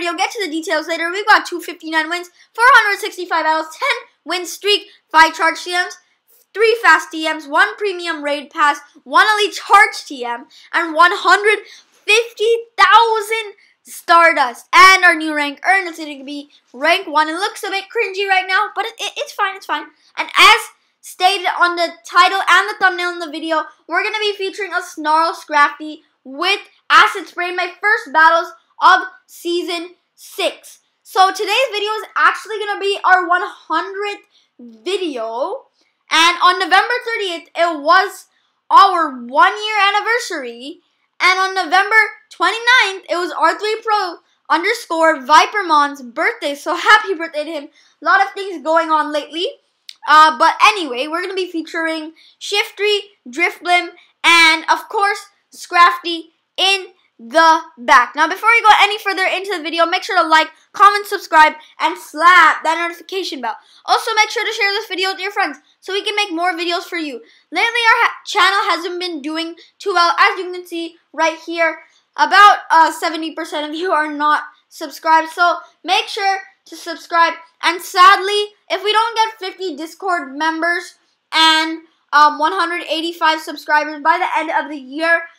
video. Get to the details later. We've got 259 wins, 465 battles, 10 win streak, 5 charge TMs, 3 fast TMs, 1 premium raid pass, 1 elite charge TM, and 150,000 Stardust. And our new rank earned is going to be rank 1. It looks a bit cringy right now, but it's fine, it's fine. And as stated on the title and the thumbnail in the video, we're going to be featuring a Snarl Scrafty with Acid Spray in my first battles of Season 6. So today's video is actually going to be our 100th video. And on November 30th, it was our 1-year anniversary. And on November 29th, it was R3Pro_Vipermon's birthday. So happy birthday to him. A lot of things going on lately. But anyway, we're going to be featuring Shiftry, Drifblim, and of course, Scrafty in the back. Now, before we go any further into the video, make sure to like, comment, subscribe, and slap that notification bell. Also, make sure to share this video with your friends so we can make more videos for you. Lately, our channel hasn't been doing too well, as you can see right here. About 70% of you are not subscribed, so make sure to subscribe. And sadly, if we don't get 50 Discord members and 185 subscribers by the end of the year,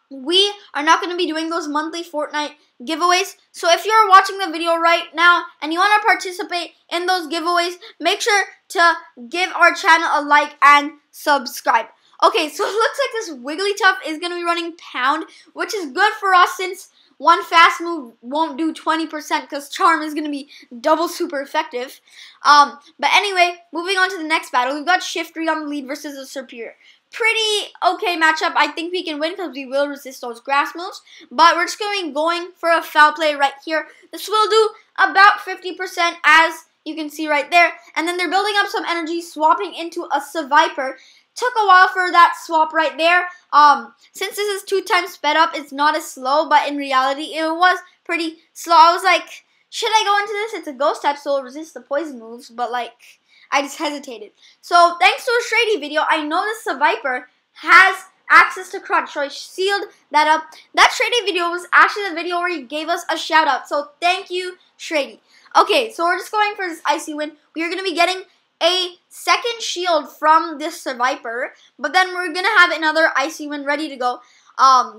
we are not going to be doing those monthly Fortnite giveaways. So if you're watching the video right now and you want to participate in those giveaways, make sure to give our channel a like and subscribe. Okay, so it looks like this Wigglytuff is going to be running Pound, which is good for us since one fast move won't do 20% because Charm is going to be double super effective. But anyway, moving on to the next battle, we've got Shiftry on the lead versus the Superior. Pretty okay matchup. I think we can win because we will resist those grass moves. But we're just going to be going for a foul play right here. This will do about 50% as you can see right there. And then they're building up some energy, swapping into a Seviper. Took a while for that swap right there. Since this is 2 times sped up, it's not as slow. But in reality, it was pretty slow. I was like, should I go into this? It's a ghost type, so it'll resist the poison moves. But like, I just hesitated. So, thanks to a Shady video, I know this Viper has access to Crunch, so I sealed that up. That Shady video was actually the video where he gave us a shout out. So, thank you, Shady. Okay, so we're just going for this Icy Wind. We are going to be getting a second shield from this Viper, but then we're going to have another Icy Wind ready to go.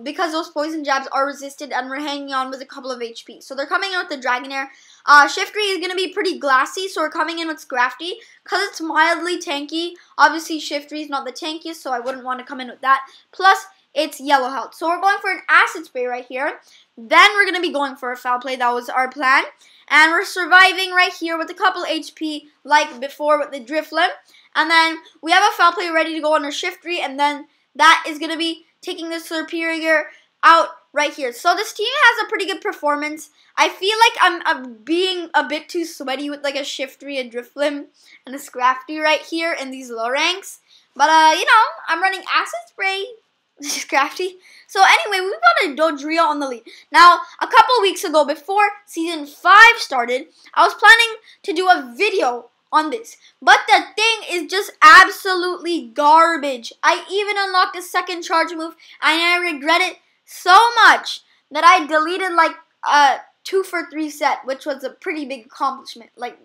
Because those poison jabs are resisted and we're hanging on with a couple of HP. So they're coming in with the Dragonair. Shiftry is going to be pretty glassy, so we're coming in with Scrafty because it's mildly tanky. Obviously, Shiftry is not the tankiest, so I wouldn't want to come in with that. Plus, it's yellow health. So we're going for an Acid Spray right here. Then we're going to be going for a foul play. That was our plan. And we're surviving right here with a couple HP like before with the Drifblim. And then we have a foul play ready to go on our Shiftry, and then that is going to be taking the Superior out right here. So this team has a pretty good performance. I feel like I'm being a bit too sweaty with like a Shiftry, a Drifblim, and a Scrafty right here in these low ranks. But, you know, I'm running Acid Spray, Scrafty. So anyway, we've got a Dodrio on the lead. Now, a couple weeks ago, before Season 5 started, I was planning to do a video on this, but the thing is just absolutely garbage. I even unlocked a second charge move, and I regret it so much that I deleted like a 2 for 3 set, which was a pretty big accomplishment. Like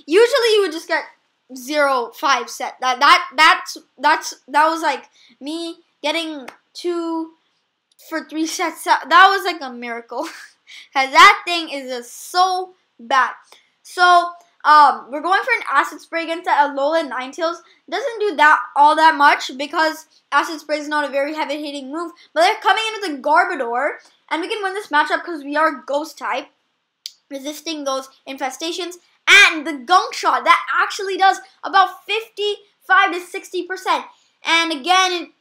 usually you would just get 0-5 set. That was like me getting 2 for 3 sets. That was like a miracle, cause that thing is just so bad. So we're going for an Acid Spray against that Alola Ninetales. Doesn't do all that much because Acid Spray is not a very heavy hitting move. But they're coming in with a Garbodor, and we can win this matchup because we are Ghost type, resisting those infestations. And the Gunk Shot, that actually does about 55 to 60%. And again,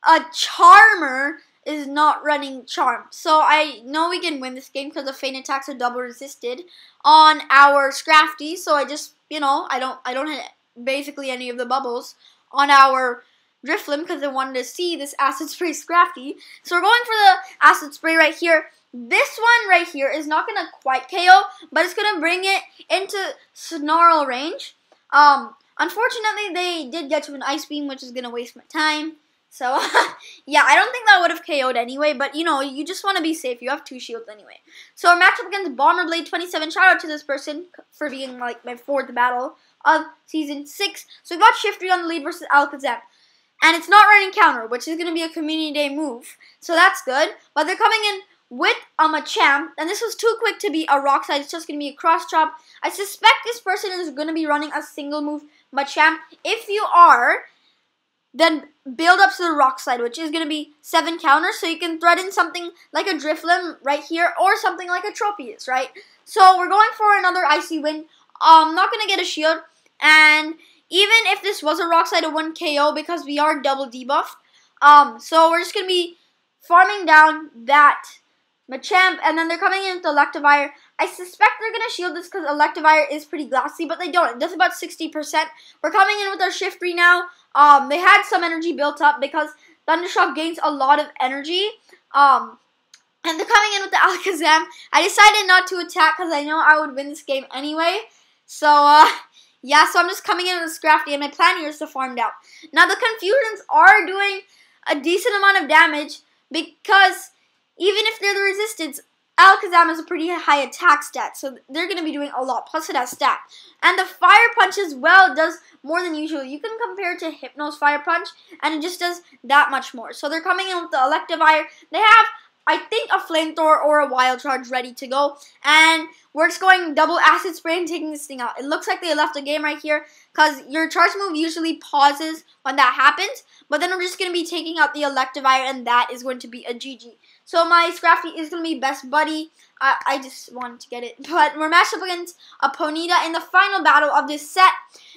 a Charmer is not running Charm. So I know we can win this game because the Feint attacks are double resisted on our Scrafty. So I just, you know, I don't hit basically any of the bubbles on our Drifblim because I wanted to see this Acid Spray Scrafty. So we're going for the Acid Spray right here. This one right here is not going to quite KO, but it's going to bring it into Snarl range. Unfortunately, they did get to an Ice Beam, which is going to waste my time. So, yeah, I don't think that would have KO'd anyway, but, you know, you just want to be safe. You have 2 shields anyway. So, our matchup against Bomber Blade 27. Shout out to this person for being, like, my 4th battle of Season 6. So, we got Shiftry on the lead versus Alakazam. And it's not running counter, which is going to be a Community Day move. So, that's good. But they're coming in with a Machamp, and this was too quick to be a Rock Slide. It's just going to be a Cross Chop. I suspect this person is going to be running a single move Machamp. If you are, then build up to the Rock Slide, which is going to be 7 counters, so you can threaten something like a Drifblim right here, or something like a Tropius, right? So we're going for another Icy Wind. Not going to get a shield, and even if this was a Rock Slide, it wouldn't KO because we are double debuffed. So we're just going to be farming down that Machamp, and then they're coming in with Electivire. I suspect they're going to shield this because Electivire is pretty glassy, but they don't. It does about 60%. We're coming in with our Shiftry now. They had some energy built up because Thundershock gains a lot of energy. And they're coming in with the Alakazam. I decided not to attack because I know I would win this game anyway. So, yeah, so I'm just coming in with Scrafty, and my plan here is to farm down. Now, the Confusions are doing a decent amount of damage because even if they're the resistance, Alakazam has a pretty high attack stat, so they're going to be doing a lot. Plus, it has stat. And the Fire Punch as well does more than usual. You can compare it to Hypno's Fire Punch, and it just does that much more. So they're coming in with the Electivire. They have, I think, a Flamethrower or a Wild Charge ready to go. And we're just going double Acid Spray and taking this thing out. It looks like they left the game right here because your charge move usually pauses when that happens. But then we're just going to be taking out the Electivire, and that is going to be a GG. So my Scrafty is going to be best buddy. I just wanted to get it. But we're matched up against a Ponyta in the final battle of this set.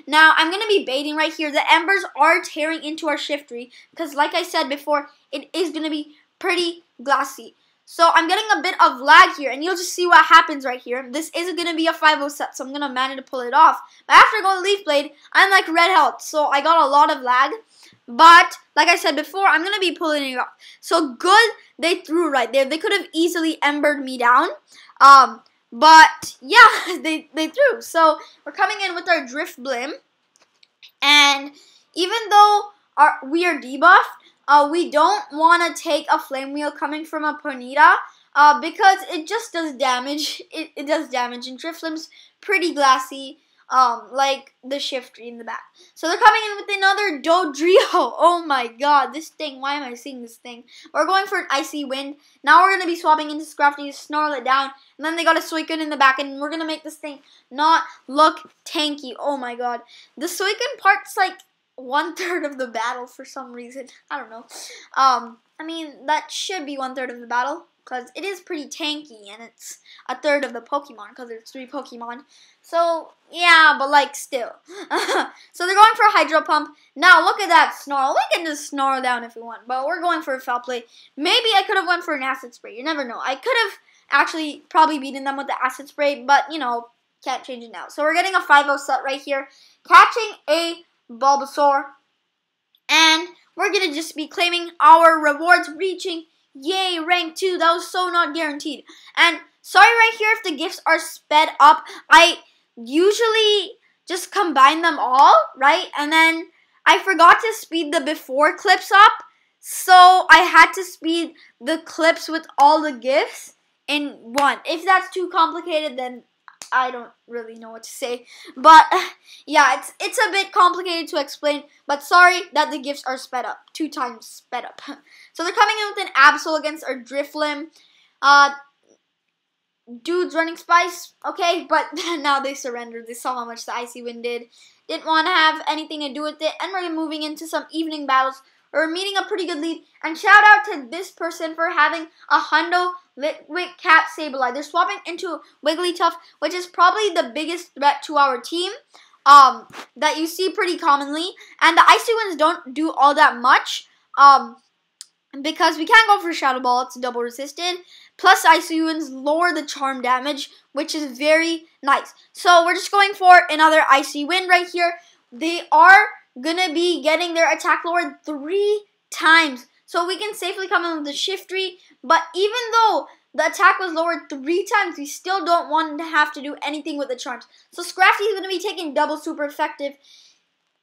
Now, I'm going to be baiting right here. The Embers are tearing into our Shiftry because, like I said before, it is going to be pretty glassy. So I'm getting a bit of lag here, and you'll just see what happens right here. This is going to be a 5-0 set, so I'm going to manage to pull it off. But after going Leaf Blade, I'm like red health, so I got a lot of lag. But, like I said before, I'm going to be pulling it off. So good, they threw right there. They could have easily embered me down. But, yeah, they threw. So, we're coming in with our Drifblim. And even though we are debuffed, we don't want to take a Flame Wheel coming from a Ponyta. Because it just does damage. It does damage. And Drifblim's pretty glassy. Like the Shiftry in the back. So they're coming in with another Dodrio. Oh my god, this thing. Why am I seeing this thing? We're going for an Icy Wind. Now we're going to be swapping into Scrafty to Snarl it down. And then they got a Suicune in the back. And we're going to make this thing not look tanky. Oh my god. The Suicune part's like 1/3 of the battle for some reason. I don't know. I mean, that should be 1/3 of the battle. Because it is pretty tanky, and it's 1/3 of the Pokemon, because there's 3 Pokemon. So, yeah, but, like, still. So, they're going for a Hydro Pump. Now, look at that Snarl. We can just Snarl down if we want, but we're going for a Foul Play. Maybe I could have went for an Acid Spray. You never know. I could have actually probably beaten them with the Acid Spray, but, you know, can't change it now. So, we're getting a 5-0 set right here. Catching a Bulbasaur. And we're going to just be claiming our rewards, reaching... Yay, rank 2. That was so not guaranteed. And sorry right here if the gifts are sped up. I usually just combine them all, right? And then I forgot to speed the before clips up. So I had to speed the clips with all the gifts in one. If that's too complicated, then I don't really know what to say. But yeah, it's a bit complicated to explain. But sorry that the gifts are sped up. 2 times sped up. So they're coming in with an Absol against our Drifblim. Dude's running Spice. Okay, but now they surrendered. They saw how much the Icy Wind did. Didn't want to have anything to do with it. And we're moving into some evening battles. We're meeting a pretty good lead. And shout out to this person for having a Hundo Liquid Cap Sableye. They're swapping into Wigglytuff, which is probably the biggest threat to our team that you see pretty commonly. And the Icy Winds don't do all that much because we can't go for Shadow Ball. It's double resisted. Plus, Icy Winds lower the charm damage, which is very nice. So we're just going for another Icy Wind right here. They are gonna be getting their attack lowered 3 times. So we can safely come in with the Shiftry. But even though the attack was lowered 3 times, we still don't want to have to do anything with the charms. So Scrafty is going to be taking double super effective.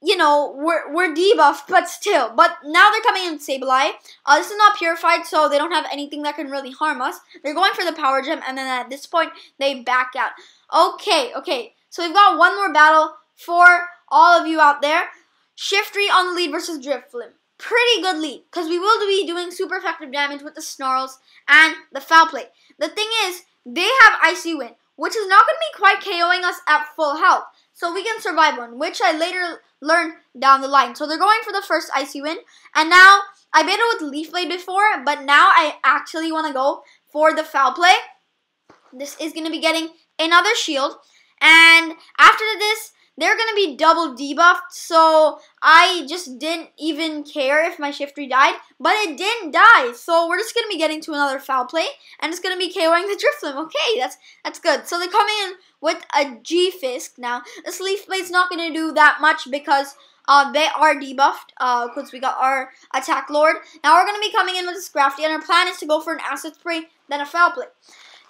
you know, we're debuffed, but still. But now they're coming in Sableye. This is not purified, so they don't have anything that can really harm us. They're going for the power gem, and then at this point, they back out. Okay. So we've got one more battle for all of you out there. Shiftry on the lead versus Drifblim. Pretty good lead, because we will be doing super effective damage with the Snarls and the Foul Play. The thing is, they have Icy Wind, which is not going to be quite KOing us at full health. So we can survive one, which I later learned down the line. So they're going for the first Icy Wind. And now, I made it with Leaf Blade before, but now I actually want to go for the Foul Play. This is going to be getting another shield. And after this, they're going to be double debuffed, so I just didn't even care if my Shiftry died, but it didn't die, so we're just going to be getting to another Foul Play, and it's going to be KOing the Drifblim. Okay, that's good. So they're coming in with a G-Fisk. Now, this Leaf Blade's not going to do that much because they are debuffed, because we got our Attack Lord. Now we're going to be coming in with a Scrafty, and our plan is to go for an Acid Spray, then a Foul Play.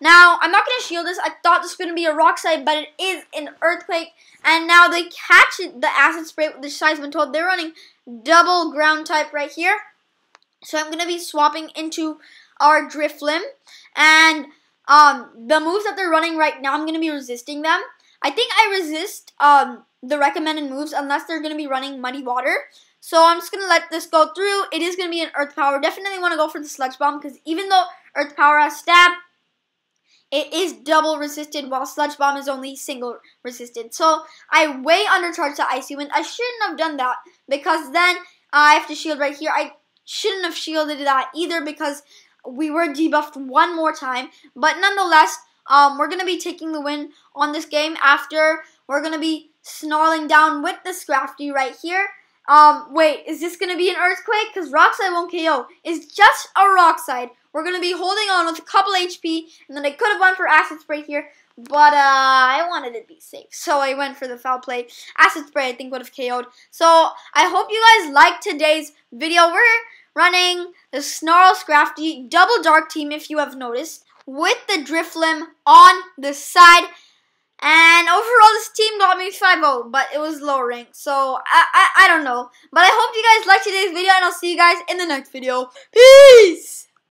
Now, I'm not going to shield this. I thought this was going to be a Rock Slide, but it is an Earthquake. And now they catch the Acid Spray with the Seismic Toad. They're running double Ground type right here. So I'm going to be swapping into our Drifblim. And the moves that they're running right now, I'm going to be resisting them. I think I resist the recommended moves unless they're going to be running Muddy Water. So I'm just going to let this go through. It is going to be an Earth Power. Definitely want to go for the Sludge Bomb because even though Earth Power has Stab, it is double resisted, while Sludge Bomb is only single resisted. So I way undercharged the Icy Wind. I shouldn't have done that because then I have to shield right here. I shouldn't have shielded that either because we were debuffed one more time. But nonetheless, we're going to be taking the win on this game after we're going to be snarling down with the Scrafty right here. Wait, is this going to be an Earthquake? Because Rock Slide won't KO. It's just a Rock Slide. We're going to be holding on with a couple HP, and then I could have won for Acid Spray here, but I wanted to be safe, so I went for the Foul Play. Acid Spray, I think, would have KO'd. So I hope you guys liked today's video. We're running the Snarl Scrafty double Dark Team, if you have noticed, with the Drifblim on the side. And overall, this team got me 5-0, but it was low rank, so I don't know. But I hope you guys liked today's video, and I'll see you guys in the next video. Peace!